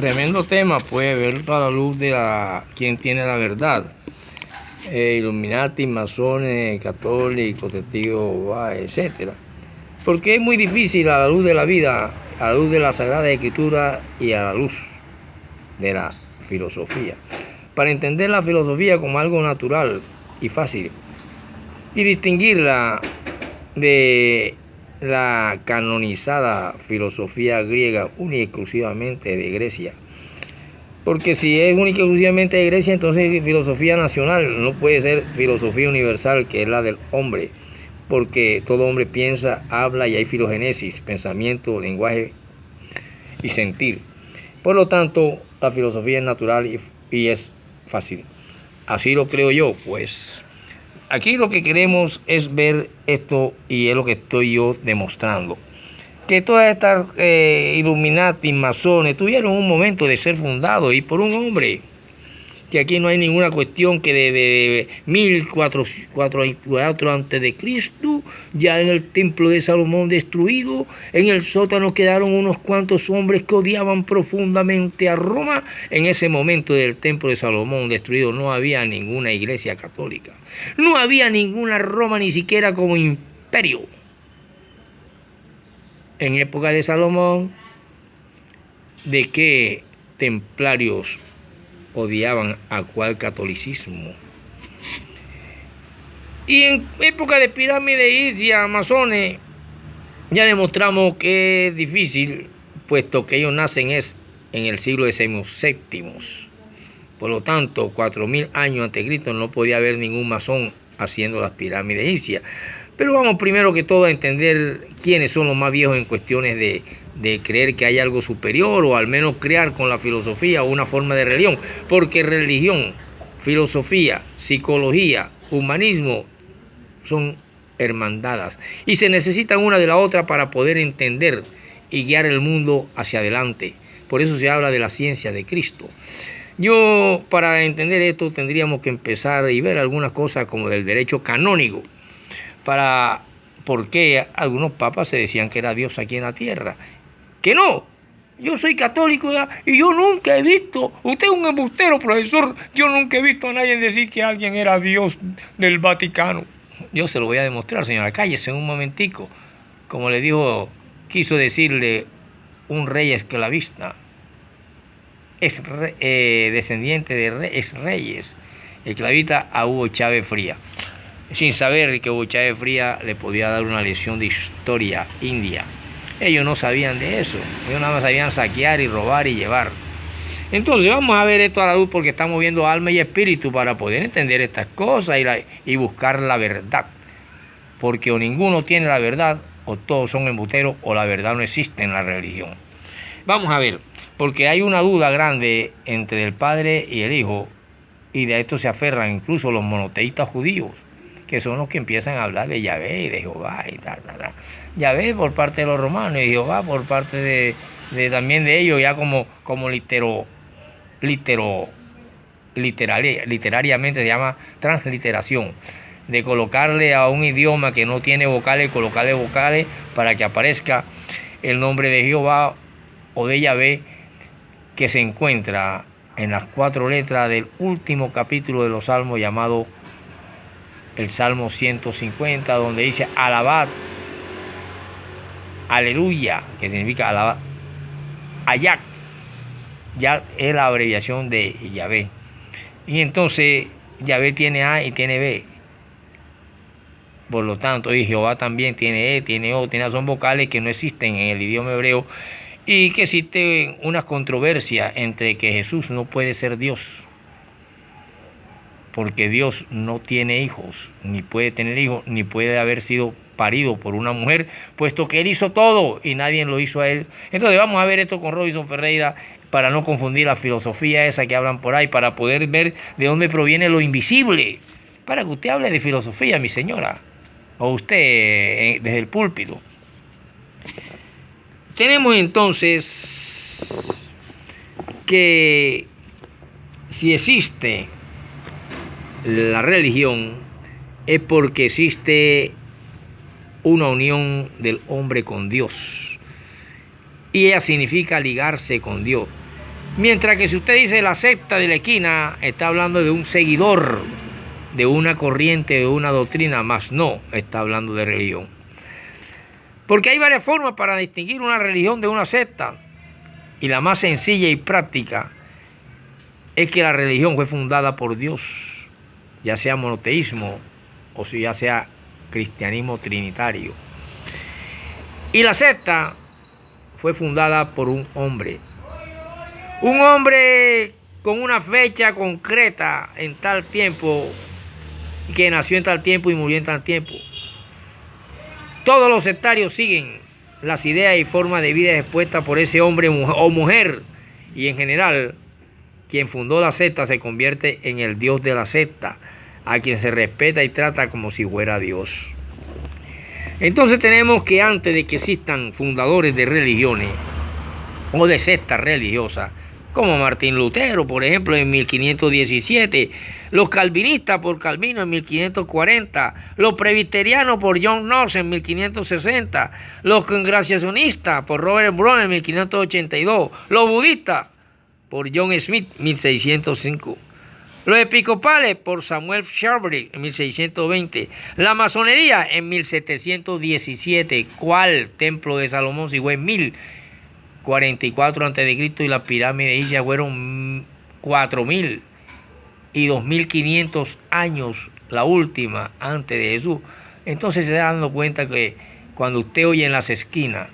Tremendo tema, pues, verlo a la luz de quién tiene la verdad. Illuminati, masones, católicos, testigos, etcétera. Porque es muy difícil a la luz de la vida, a la luz de la Sagrada Escritura y a la luz de la filosofía. Para entender la filosofía como algo natural y fácil y distinguirla de la canonizada filosofía griega única y exclusivamente de Grecia. Porque si es única y exclusivamente de Grecia, entonces filosofía nacional no puede ser filosofía universal, que es la del hombre, porque todo hombre piensa, habla y hay filogénesis, pensamiento, lenguaje y sentir. Por lo tanto, la filosofía es natural y es fácil. Así lo creo yo, pues. Aquí lo que queremos es ver esto y es lo que estoy yo demostrando. Que todas estas Illuminati, masones, tuvieron un momento de ser fundados y por un hombre. Que aquí no hay ninguna cuestión que de 1444 antes de Cristo, ya en el templo de Salomón destruido, en el sótano quedaron unos cuantos hombres que odiaban profundamente a Roma. En ese momento del templo de Salomón destruido no había ninguna iglesia católica, no había ninguna Roma ni siquiera como imperio. En época de Salomón, ¿de qué templarios odiaban a cuál catolicismo? Y en época de pirámides y masones ya demostramos que es difícil, puesto que ellos nacen en el siglo XVII. Por lo tanto, 4000 años antes de Cristo no podía haber ningún masón haciendo las pirámides egipcias. Pero vamos primero que todo a entender quiénes son los más viejos en cuestiones de creer que hay algo superior, o al menos crear con la filosofía una forma de religión. Porque religión, filosofía, psicología, humanismo son hermandadas y se necesitan una de la otra para poder entender y guiar el mundo hacia adelante. Por eso se habla de la ciencia de Cristo. Yo, para entender esto, tendríamos que empezar y ver algunas cosas como del derecho canónico, para por qué algunos papas se decían que era Dios aquí en la tierra. Que no, yo soy católico y yo nunca he visto, usted es un embustero, profesor, yo nunca he visto a nadie decir que alguien era Dios del Vaticano. Yo se lo voy a demostrar, señora, cállese un momentico. Como le dijo, quiso decirle un rey esclavista, descendiente de reyes, esclavista a Hugo Chávez Frías, sin saber que Hugo Chávez Frías le podía dar una lección de historia india. Ellos no sabían de eso, ellos nada más sabían saquear y robar y llevar. Entonces vamos a ver esto a la luz, porque estamos viendo alma y espíritu para poder entender estas cosas y buscar la verdad. Porque o ninguno tiene la verdad, o todos son embusteros, o la verdad no existe en la religión. Vamos a ver, porque hay una duda grande entre el Padre y el Hijo, y de esto se aferran incluso los monoteístas judíos, que son los que empiezan a hablar de Yahvé y de Jehová y tal. Yahvé por parte de los romanos y Jehová por parte de también de ellos, ya como literariamente se llama transliteración, de colocarle a un idioma que no tiene vocales, colocarle vocales para que aparezca el nombre de Jehová o de Yahvé, que se encuentra en las 4 letras del último capítulo de los Salmos, llamado el Salmo 150, donde dice alabad, aleluya, que significa alabad, ayak, ya es la abreviación de Yahvé. Y entonces Yahvé tiene A y tiene B. Por lo tanto, y Jehová también tiene E, tiene O, son vocales que no existen en el idioma hebreo, y que existe una controversia entre que Jesús no puede ser Dios, porque Dios no tiene hijos, ni puede tener hijos, ni puede haber sido parido por una mujer, puesto que Él hizo todo y nadie lo hizo a Él. Entonces vamos a ver esto con Robinson Ferreira, para no confundir la filosofía esa que hablan por ahí, para poder ver de dónde proviene lo invisible, para que usted hable de filosofía, mi señora, o usted desde el púlpito. Tenemos entonces que si existe la religión, es porque existe una unión del hombre con Dios. Y ella significa ligarse con Dios. Mientras que si usted dice la secta de la esquina, está hablando de un seguidor de una corriente, de una doctrina, más no está hablando de religión. Porque hay varias formas para distinguir una religión de una secta. Y la más sencilla y práctica es que la religión fue fundada por Dios, ya sea monoteísmo o ya sea cristianismo trinitario. Y la secta fue fundada por un hombre con una fecha concreta en tal tiempo, que nació en tal tiempo y murió en tal tiempo. Todos los sectarios siguen las ideas y formas de vida expuestas por ese hombre o mujer, y en general quien fundó la secta se convierte en el dios de la secta, a quien se respeta y trata como si fuera Dios. Entonces tenemos que antes de que existan fundadores de religiones o de sectas religiosas, como Martín Lutero, por ejemplo, en 1517, los calvinistas por Calvino en 1540, los presbiterianos por John Knox en 1560, los congregacionistas por Robert Brown en 1582, los budistas por John Smith en 1605, los episcopales por Samuel Shrewsbury en 1620, la masonería en 1717, ¿cuál? Templo de Salomón si fue en 1044 a.C. y la pirámide de Giza fueron 4000 y 2500 años la última antes de Jesús. Entonces se da dando cuenta que cuando usted oye en las esquinas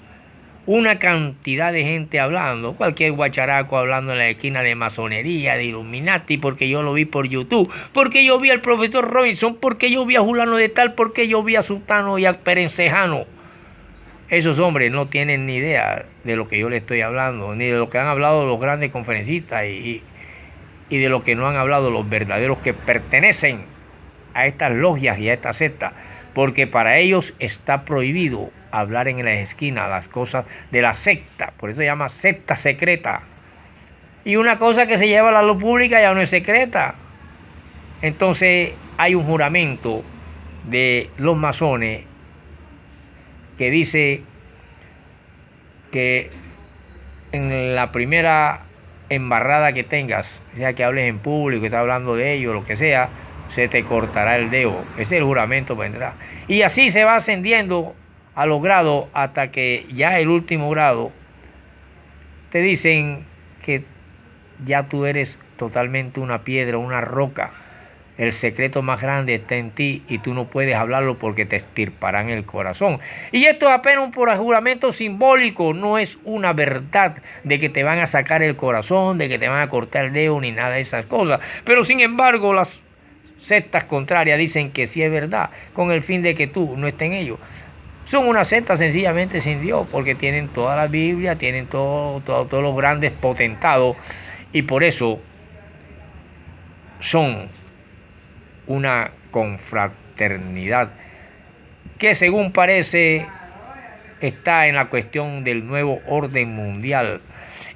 una cantidad de gente hablando, cualquier guacharaco hablando en la esquina de masonería, de Illuminati, porque yo lo vi por YouTube, porque yo vi al profesor Robinson, porque yo vi a Julano de tal, porque yo vi a Sultano y a Perencejano. Esos hombres no tienen ni idea de lo que yo les estoy hablando, ni de lo que han hablado los grandes conferencistas y de lo que no han hablado los verdaderos que pertenecen a estas logias y a esta secta, porque para ellos está prohibido hablar en las esquinas las cosas de la secta, por eso se llama secta secreta. Y una cosa que se lleva a la luz pública ya no es secreta. Entonces hay un juramento de los masones que dice que en la primera embarrada que tengas, sea que hables en público, que estás hablando de ello, lo que sea, se te cortará el dedo. Ese es el juramento que vendrá. Y así se va ascendiendo a los grados hasta que ya el último grado te dicen que ya tú eres totalmente una piedra, una roca. El secreto más grande está en ti y tú no puedes hablarlo porque te extirparán el corazón. Y esto es apenas un juramento simbólico, no es una verdad de que te van a sacar el corazón, de que te van a cortar el dedo ni nada de esas cosas. Pero sin embargo las sectas contrarias dicen que sí es verdad, con el fin de que tú no estés en ello. Son una secta sencillamente sin Dios, porque tienen toda la Biblia, tienen todos los grandes potentados, y por eso son una confraternidad que, según parece, está en la cuestión del nuevo orden mundial.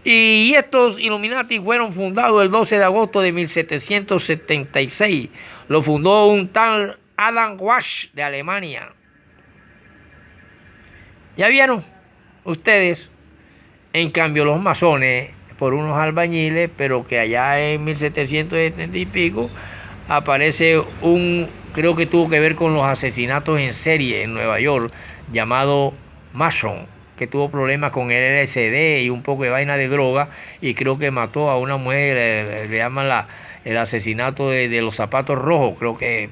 Y estos Illuminati fueron fundados el 12 de agosto de 1776. Lo fundó un tal Adam Wash de Alemania. ¿Ya vieron ustedes? En cambio, los masones, por unos albañiles, pero que allá en 1770 y pico, aparece creo que tuvo que ver con los asesinatos en serie en Nueva York, llamado Mason, que tuvo problemas con el LSD y un poco de vaina de droga, y creo que mató a una mujer, le llaman el asesinato de los zapatos rojos. Creo que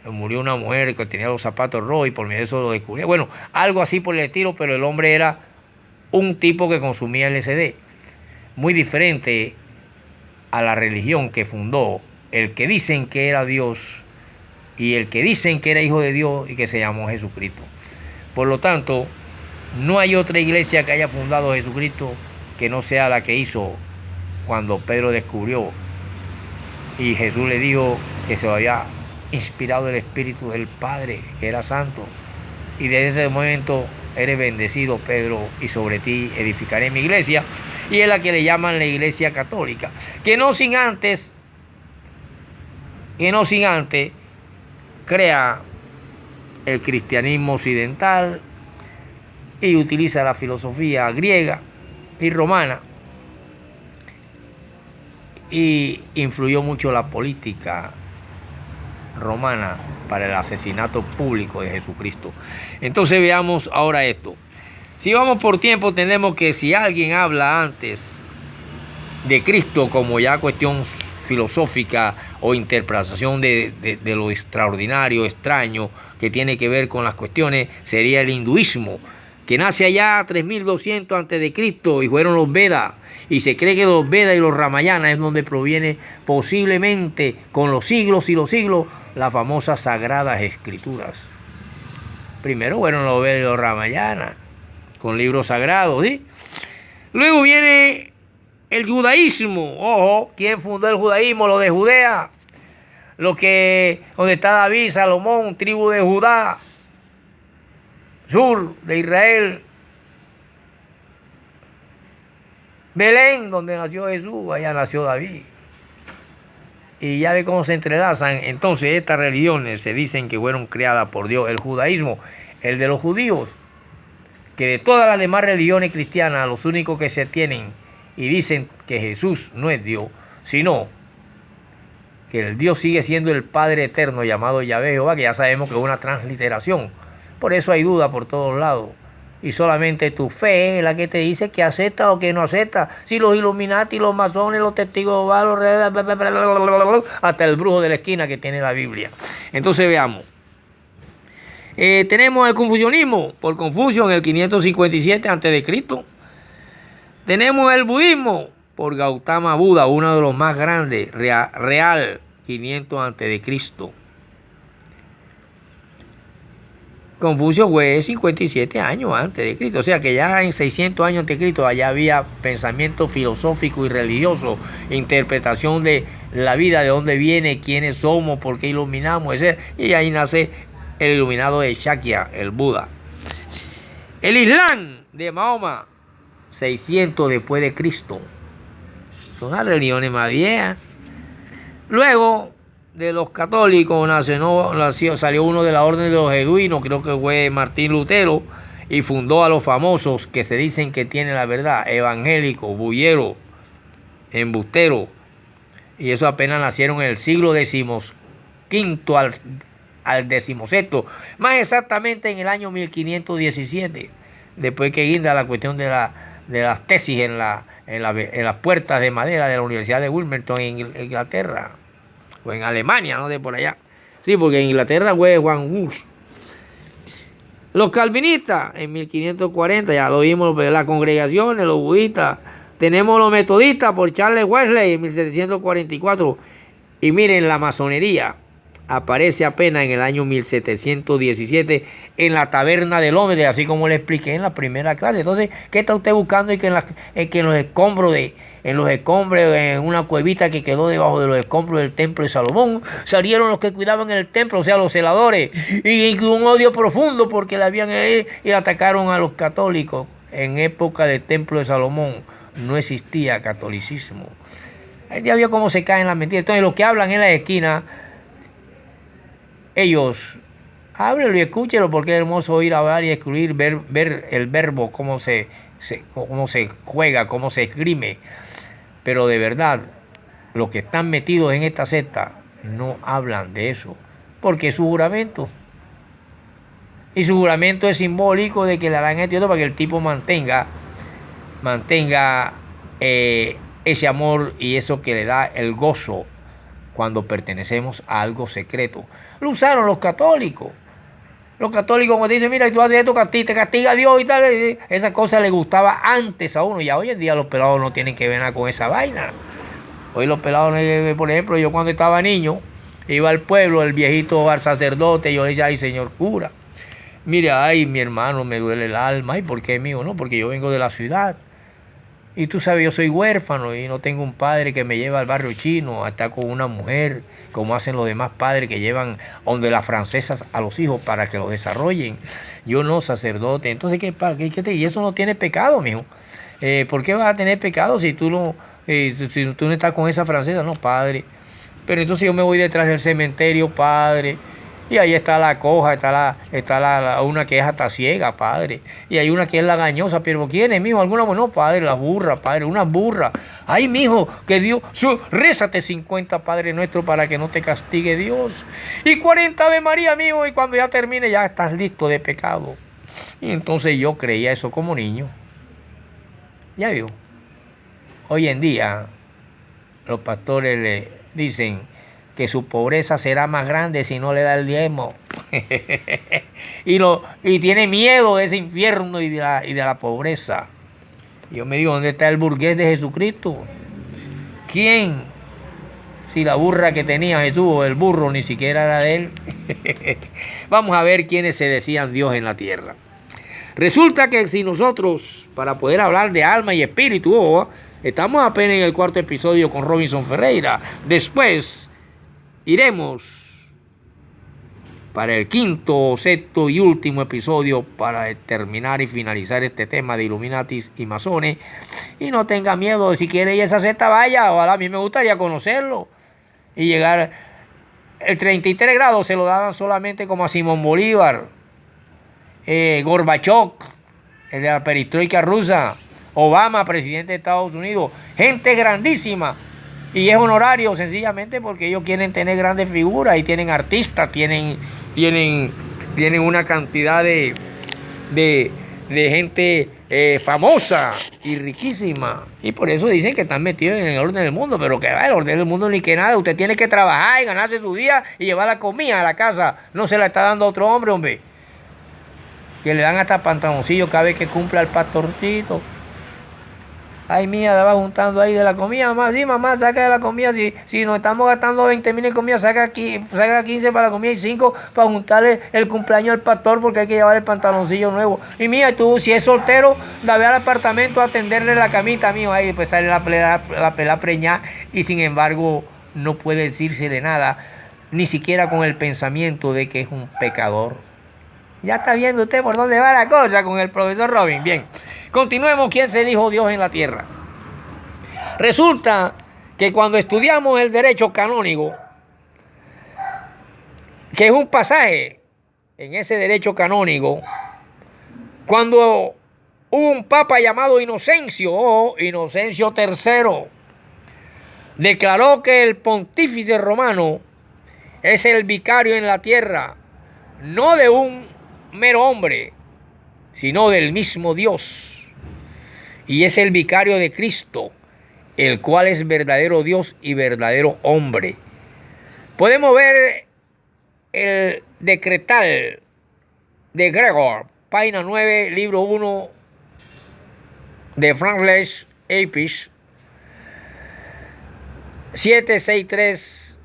murió una mujer que tenía los zapatos rojos y por medio de eso lo descubrió. Bueno, algo así por el estilo, pero el hombre era un tipo que consumía LSD. Muy diferente a la religión que fundó el que dicen que era Dios y el que dicen que era hijo de Dios y que se llamó Jesucristo. Por lo tanto, no hay otra iglesia que haya fundado Jesucristo que no sea la que hizo cuando Pedro descubrió y Jesús le dijo que se lo había inspirado el Espíritu del Padre, que era santo. Y desde ese momento eres bendecido, Pedro, y sobre ti edificaré mi iglesia. Y es la que le llaman la iglesia católica, que no sin antes crea el cristianismo occidental y utiliza la filosofía griega y romana y influyó mucho la política romana para el asesinato público de Jesucristo. Entonces veamos ahora esto. Si vamos por tiempo, tenemos que si alguien habla antes de Cristo como ya cuestión filosófica o interpretación de lo extraordinario, extraño, que tiene que ver con las cuestiones, sería el hinduismo, que nace allá 3200 antes de Cristo y fueron los Vedas. Y se cree que los Vedas y los Ramayana es donde proviene posiblemente con los siglos y los siglos las famosas Sagradas Escrituras. Primero fueron los Vedas y los Ramayana, con libros sagrados, ¿sí? Luego viene el judaísmo. Ojo, ¿quién fundó el judaísmo? Lo de Judea. Donde está David, Salomón, tribu de Judá, sur de Israel. Belén, donde nació Jesús, allá nació David. Y ya ve cómo se entrelazan. Entonces estas religiones se dicen que fueron creadas por Dios. El judaísmo, el de los judíos, que de todas las demás religiones cristianas, los únicos que se tienen y dicen que Jesús no es Dios, sino que el Dios sigue siendo el Padre eterno llamado Yahvé Jehová, que ya sabemos que es una transliteración. Por eso hay duda por todos lados. Y solamente tu fe es la que te dice que acepta o que no acepta. Si los Illuminati, los masones, los testigos de Jehová, hasta el brujo de la esquina que tiene la Biblia. Entonces veamos. Tenemos el confucianismo, por Confucio en el 557 a.C. Tenemos el budismo, por Gautama Buda, uno de los más grandes, real, 500 a.C. Confucio fue 57 años antes de Cristo, o sea que ya en 600 años antes de Cristo allá había pensamiento filosófico y religioso, interpretación de la vida, de dónde viene, quiénes somos, por qué iluminamos, etc. Y ahí nace el iluminado de Shakya, el Buda. El Islam de Mahoma, 600 después de Cristo. Son las religiones más viejas. Luego de los católicos salió uno de la orden de los jesuinos, creo que fue Martín Lutero, y fundó a los famosos que se dicen que tienen la verdad, evangélicos, bulleros, embusteros, y eso apenas nacieron en el siglo XV al XVII, más exactamente en el año 1517, después que guinda la cuestión de las tesis en las puertas de madera de la Universidad de Wilmington en Inglaterra. O en Alemania, no de por allá. Sí, porque en Inglaterra fue Juan Hus. Los calvinistas, en 1540, ya lo vimos, las congregaciones, los budistas. Tenemos los metodistas por Charles Wesley en 1744. Y miren, la masonería aparece apenas en el año 1717 en la taberna de Londres, así como le expliqué en la primera clase. Entonces, ¿qué está usted buscando? Y que en los escombros en una cuevita que quedó debajo de los escombros del templo de Salomón, salieron los que cuidaban el templo, o sea, los celadores, y con un odio profundo porque le habían y atacaron a los católicos. En época del templo de Salomón no existía catolicismo. Ya vio cómo se caen las mentiras. Entonces, los que hablan en la esquina, ellos háblenlo y escúchenlo, porque es hermoso oír hablar y escribir, ver el verbo, cómo se juega, cómo se esgrime. Pero de verdad, los que están metidos en esta secta no hablan de eso, porque es su juramento. Y su juramento es simbólico de que le harán esto y otro para que el tipo mantenga ese amor y eso que le da el gozo cuando pertenecemos a algo secreto. Lo usaron los católicos. Los católicos cuando dicen, mira, tú haces esto, te castiga Dios y tal. Esa cosa le gustaba antes a uno. Ya hoy en día los pelados no tienen que ver nada con esa vaina. Hoy los pelados, por ejemplo, yo cuando estaba niño, iba al pueblo, el viejito al sacerdote, yo le decía, ay, señor cura, mira, ay, mi hermano, me duele el alma. ¿Y por qué mío? No, porque yo vengo de la ciudad. Y tú sabes, yo soy huérfano y no tengo un padre que me lleve al barrio chino a estar con una mujer, como hacen los demás padres que llevan donde las francesas a los hijos para que los desarrollen. Yo no, sacerdote. Entonces, y eso no tiene pecado, mijo. ¿Por qué vas a tener pecado si tú no estás con esa francesa? No, padre. Pero entonces yo me voy detrás del cementerio, padre, Y ahí está la coja, está una que es hasta ciega, padre. Y hay una que es lagañosa, pero ¿quién es, mijo? ¿Alguna? No, padre, la burra, padre, una burra. Ay, mijo, que Dios, rézate 50, Padre Nuestro, para que no te castigue Dios. Y 40 Ave María, mijo, y cuando ya termine ya estás listo de pecado. Y entonces yo creía eso como niño. Ya vio. Hoy en día los pastores le dicen que su pobreza será más grande si no le da el diezmo. y tiene miedo de ese infierno y de la pobreza. Yo me digo, ¿dónde está el burgués de Jesucristo? ¿Quién? Si la burra que tenía Jesús o el burro ni siquiera era de él. Vamos a ver quiénes se decían Dios en la tierra. Resulta que si nosotros, para poder hablar de alma y espíritu, estamos apenas en el 4º episodio con Robinson Ferreira. Después iremos para el 5º, 6º y último episodio para terminar y finalizar este tema de Illuminatis y masones. Y no tenga miedo, si quiere ir a esa secta, vaya. Ojalá, a mí me gustaría conocerlo. Y llegar, el 33 grados se lo daban solamente como a Simón Bolívar, Gorbachov, el de la perestroika rusa, Obama, presidente de Estados Unidos, gente grandísima. Y es honorario sencillamente porque ellos quieren tener grandes figuras y tienen artistas, tienen una cantidad de gente famosa y riquísima. Y por eso dicen que están metidos en el orden del mundo. Pero que va, el orden del mundo ni que nada. Usted tiene que trabajar y ganarse su día y llevar la comida a la casa. No se la está dando a otro hombre, hombre. Que le dan hasta pantaloncillos cada vez que cumpla el pastorcito. Ay, mía, va juntando ahí de la comida, mamá. Sí, mamá, saca de la comida. Si nos estamos gastando 20,000 en comida, saca 15 para la comida y 5 para juntarle el cumpleaños al pastor porque hay que llevar el pantaloncillo nuevo. Y mía, tú, si es soltero, la ve al apartamento a atenderle la camita, mío. Ahí después sale la pelada preñada y sin embargo no puede decirse de nada, ni siquiera con el pensamiento de que es un pecador. Ya está viendo usted por dónde va la cosa con el profesor Robin. Bien, continuemos. ¿Quién se dijo Dios en la tierra? Resulta que cuando estudiamos el derecho canónico, que es un pasaje en ese derecho canónico, cuando hubo un papa llamado Inocencio III, declaró que el pontífice romano es el vicario en la tierra, no de un mero hombre, sino del mismo Dios. Y es el vicario de Cristo, el cual es verdadero Dios y verdadero hombre. Podemos ver el decretal de Gregor, página 9, libro 1 de Franklin Appice, 763,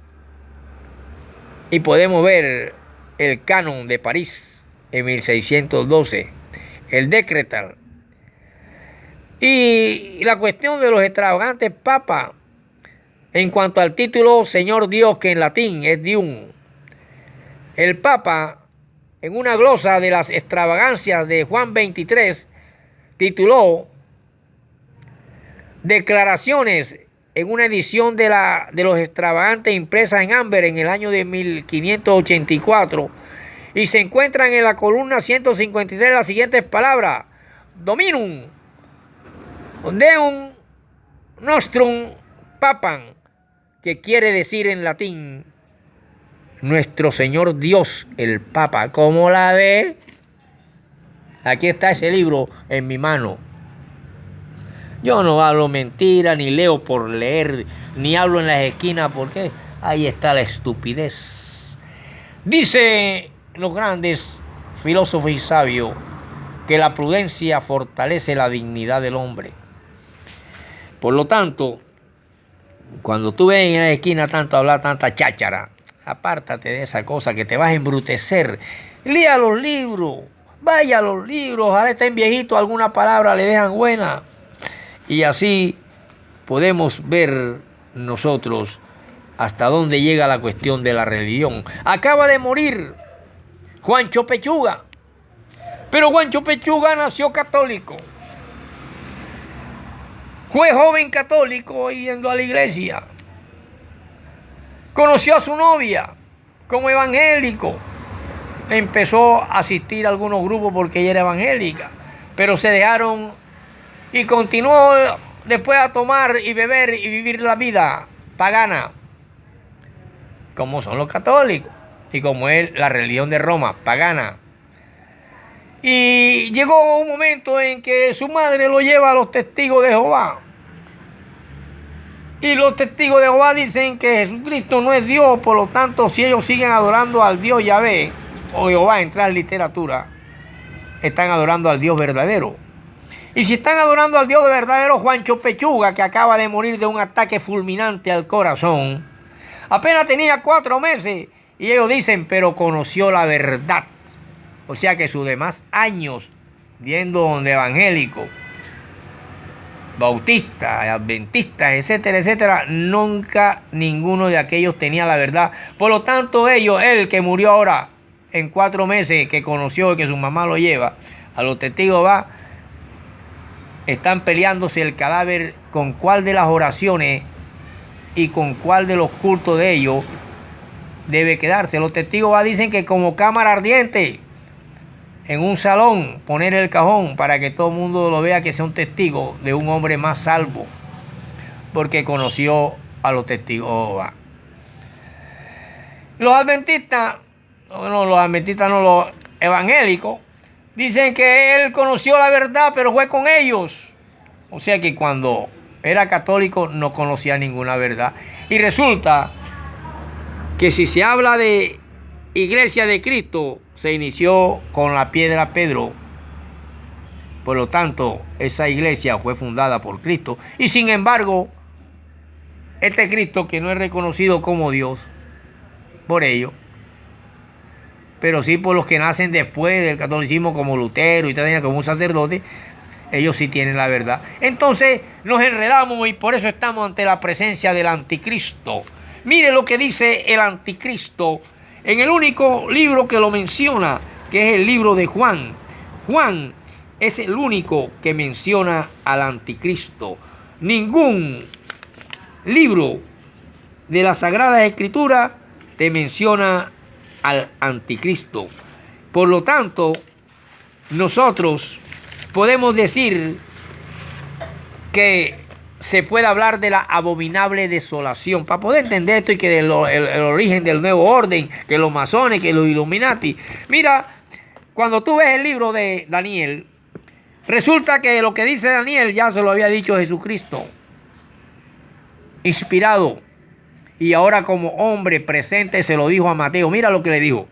y podemos ver el canon de París en 1612, el decretal. Y la cuestión de los extravagantes papas en cuanto al título Señor Dios, que en latín es Deum. El papa, en una glosa de las extravagancias de Juan 23, tituló Declaraciones en una edición de los extravagantes impresa en Amber en el año de 1584, y se encuentran en la columna 153 las siguientes palabras: Dominum Deum Nostrum Papam, que quiere decir en latín nuestro Señor Dios el Papa. ¿Cómo la ve? Aquí está ese libro en mi mano. Yo no hablo mentira, ni leo por leer, ni hablo en las esquinas, porque ahí está la estupidez. Dice los grandes filósofos y sabios que la prudencia fortalece la dignidad del hombre. Por lo tanto, cuando tú ves en la esquina tanto hablar, tanta cháchara, apártate de esa cosa que te vas a embrutecer. Lea los libros, vaya a los libros, ojalá estén viejitos, alguna palabra le dejan buena. Y así podemos ver nosotros hasta dónde llega la cuestión de la religión. Acaba de morir Juancho Pechuga, pero Juancho Pechuga nació católico. Fue joven católico yendo a la iglesia. Conoció a su novia como evangélico. empezó a asistir a algunos grupos porque ella era evangélica, pero se dejaron y continuó después a tomar y beber y vivir la vida pagana, como son los católicos y como es la religión de Roma, pagana. Y llegó un momento en que su madre lo lleva a los testigos de Jehová. Y los testigos de Jehová dicen que Jesucristo no es Dios, por lo tanto, si ellos siguen adorando al Dios Yahvé, o Jehová entra en literatura, están adorando al Dios verdadero. Y si están adorando al Dios verdadero, Juancho Pechuga, que acaba de morir de un ataque fulminante al corazón, apenas tenía 4 meses, y ellos dicen, pero conoció la verdad. O sea que sus demás años, viendo donde evangélico, bautistas, adventistas, etcétera, etcétera, nunca ninguno de aquellos tenía la verdad. Por lo tanto, él que murió ahora en 4 meses, que conoció y que su mamá lo lleva, a los testigos va, están peleándose el cadáver con cuál de las oraciones y con cuál de los cultos de ellos debe quedarse. Los testigos va dicen que como cámara ardiente en un salón, poner el cajón para que todo el mundo lo vea, que sea un testigo de un hombre más salvo, porque conoció a los testigos. Los adventistas, los evangélicos, dicen que él conoció la verdad, pero fue con ellos. O sea que cuando era católico no conocía ninguna verdad. Y resulta que si se habla de Iglesia de Cristo, se inició con la piedra Pedro. Por lo tanto, esa iglesia fue fundada por Cristo. Y sin embargo, este Cristo que no es reconocido como Dios por ellos, pero sí por los que nacen después del catolicismo, como Lutero y también como un sacerdote, ellos sí tienen la verdad. Entonces nos enredamos y por eso estamos ante la presencia del anticristo. Mire lo que dice el anticristo en el único libro que lo menciona, que es el libro de Juan. Juan es el único que menciona al anticristo. Ningún libro de la Sagrada Escritura te menciona al anticristo. Por lo tanto, nosotros podemos decir que se puede hablar de la abominable desolación. Para poder entender esto y que el origen del nuevo orden, que los masones, que los Illuminati. Mira, cuando tú ves el libro de Daniel, resulta que lo que dice Daniel ya se lo había dicho Jesucristo, inspirado. Y ahora como hombre presente se lo dijo a Mateo. Mira lo que le dijo.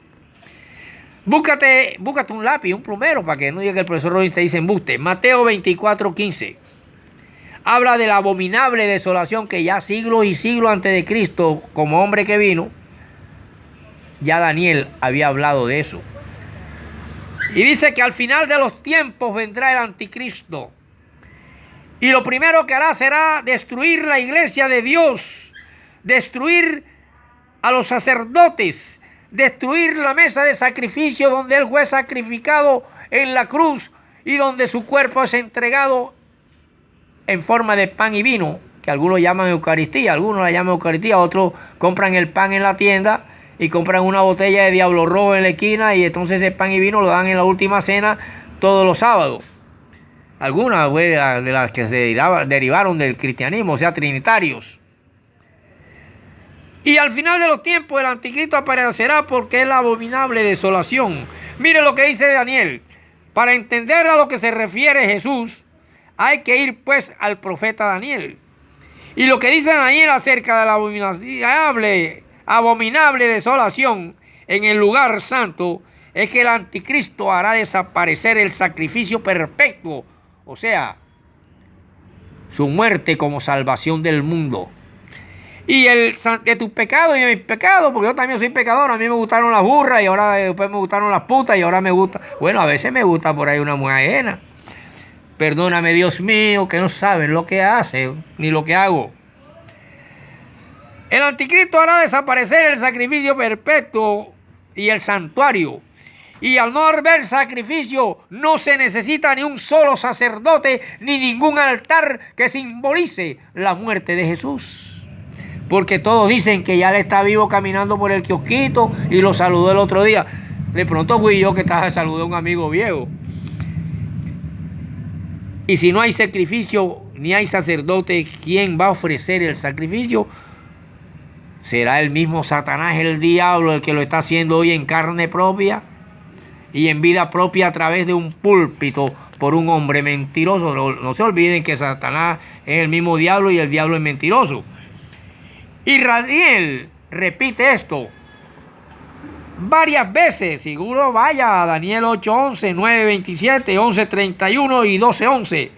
Búscate un lápiz, un plumero, para que no diga que el profesor Robin te dice embuste. Mateo 24:15. Habla de la abominable desolación que ya siglos y siglos antes de Cristo, como hombre que vino, ya Daniel había hablado de eso. Y dice que al final de los tiempos vendrá el anticristo. Y lo primero que hará será destruir la iglesia de Dios, destruir a los sacerdotes, destruir la mesa de sacrificio donde él fue sacrificado en la cruz y donde su cuerpo es entregado en forma de pan y vino, que algunos llaman Eucaristía, algunos la llaman Eucaristía, otros compran el pan en la tienda y compran una botella de Diablo Rojo en la esquina y entonces ese pan y vino lo dan en la última cena todos los sábados. Algunas de las que se derivaron del cristianismo, o sea, trinitarios. Y al final de los tiempos el anticristo aparecerá porque es la abominable desolación. Mire lo que dice Daniel. Para entender a lo que se refiere Jesús, hay que ir pues al profeta Daniel. Y lo que dice Daniel acerca de la abominable desolación en el lugar santo es que el anticristo hará desaparecer el sacrificio perpetuo, o sea, su muerte como salvación del mundo. Y de tus pecados y de mis pecados, porque yo también soy pecador. A mí me gustaron las burras y ahora después me gustaron las putas y ahora me gusta. Bueno, a veces me gusta por ahí una mujer ajena. Perdóname, Dios mío, que no saben lo que hace ni lo que hago. El anticristo hará desaparecer el sacrificio perpetuo y el santuario. Y al no haber sacrificio, no se necesita ni un solo sacerdote ni ningún altar que simbolice la muerte de Jesús. Porque todos dicen que ya él está vivo caminando por el kiosquito y lo saludó el otro día. De pronto fui yo que estaba saludando a un amigo viejo. Y si no hay sacrificio, ni hay sacerdote, ¿quién va a ofrecer el sacrificio? ¿Será el mismo Satanás, el diablo, el que lo está haciendo hoy en carne propia y en vida propia a través de un púlpito por un hombre mentiroso? No se olviden que Satanás es el mismo diablo y el diablo es mentiroso. Y Daniel repite esto varias veces. Seguro vaya a Daniel 8:11, 9:27, 11:31 y 12:11.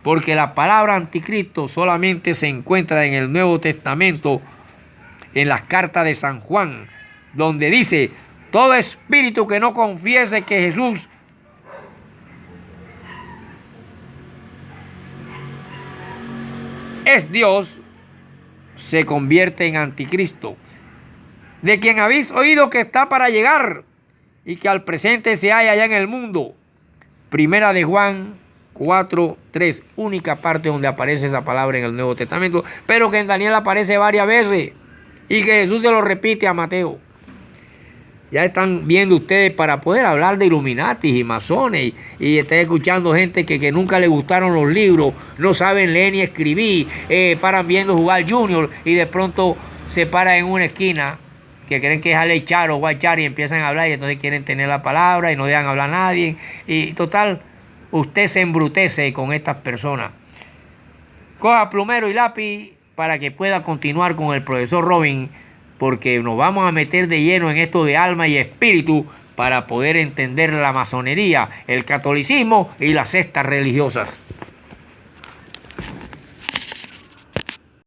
Porque la palabra anticristo solamente se encuentra en el Nuevo Testamento, en las cartas de San Juan, donde dice: todo espíritu que no confiese que Jesús es Dios, se convierte en anticristo. De quien habéis oído que está para llegar y que al presente se halla allá en el mundo. Primera de Juan 4:3, única parte donde aparece esa palabra en el Nuevo Testamento, pero que en Daniel aparece varias veces y que Jesús se lo repite a Mateo. Ya están viendo ustedes, para poder hablar de Illuminatis y masones y están escuchando gente que nunca le gustaron los libros, no saben leer ni escribir, paran viendo jugar Junior y de pronto se paran en una esquina que creen que es Ale Charo o Guachar y empiezan a hablar y entonces quieren tener la palabra y no dejan hablar a nadie. Y total, usted se embrutece con estas personas. Coja plumero y lápiz para que pueda continuar con el profesor Robin, porque nos vamos a meter de lleno en esto de alma y espíritu para poder entender la masonería, el catolicismo y las sectas religiosas.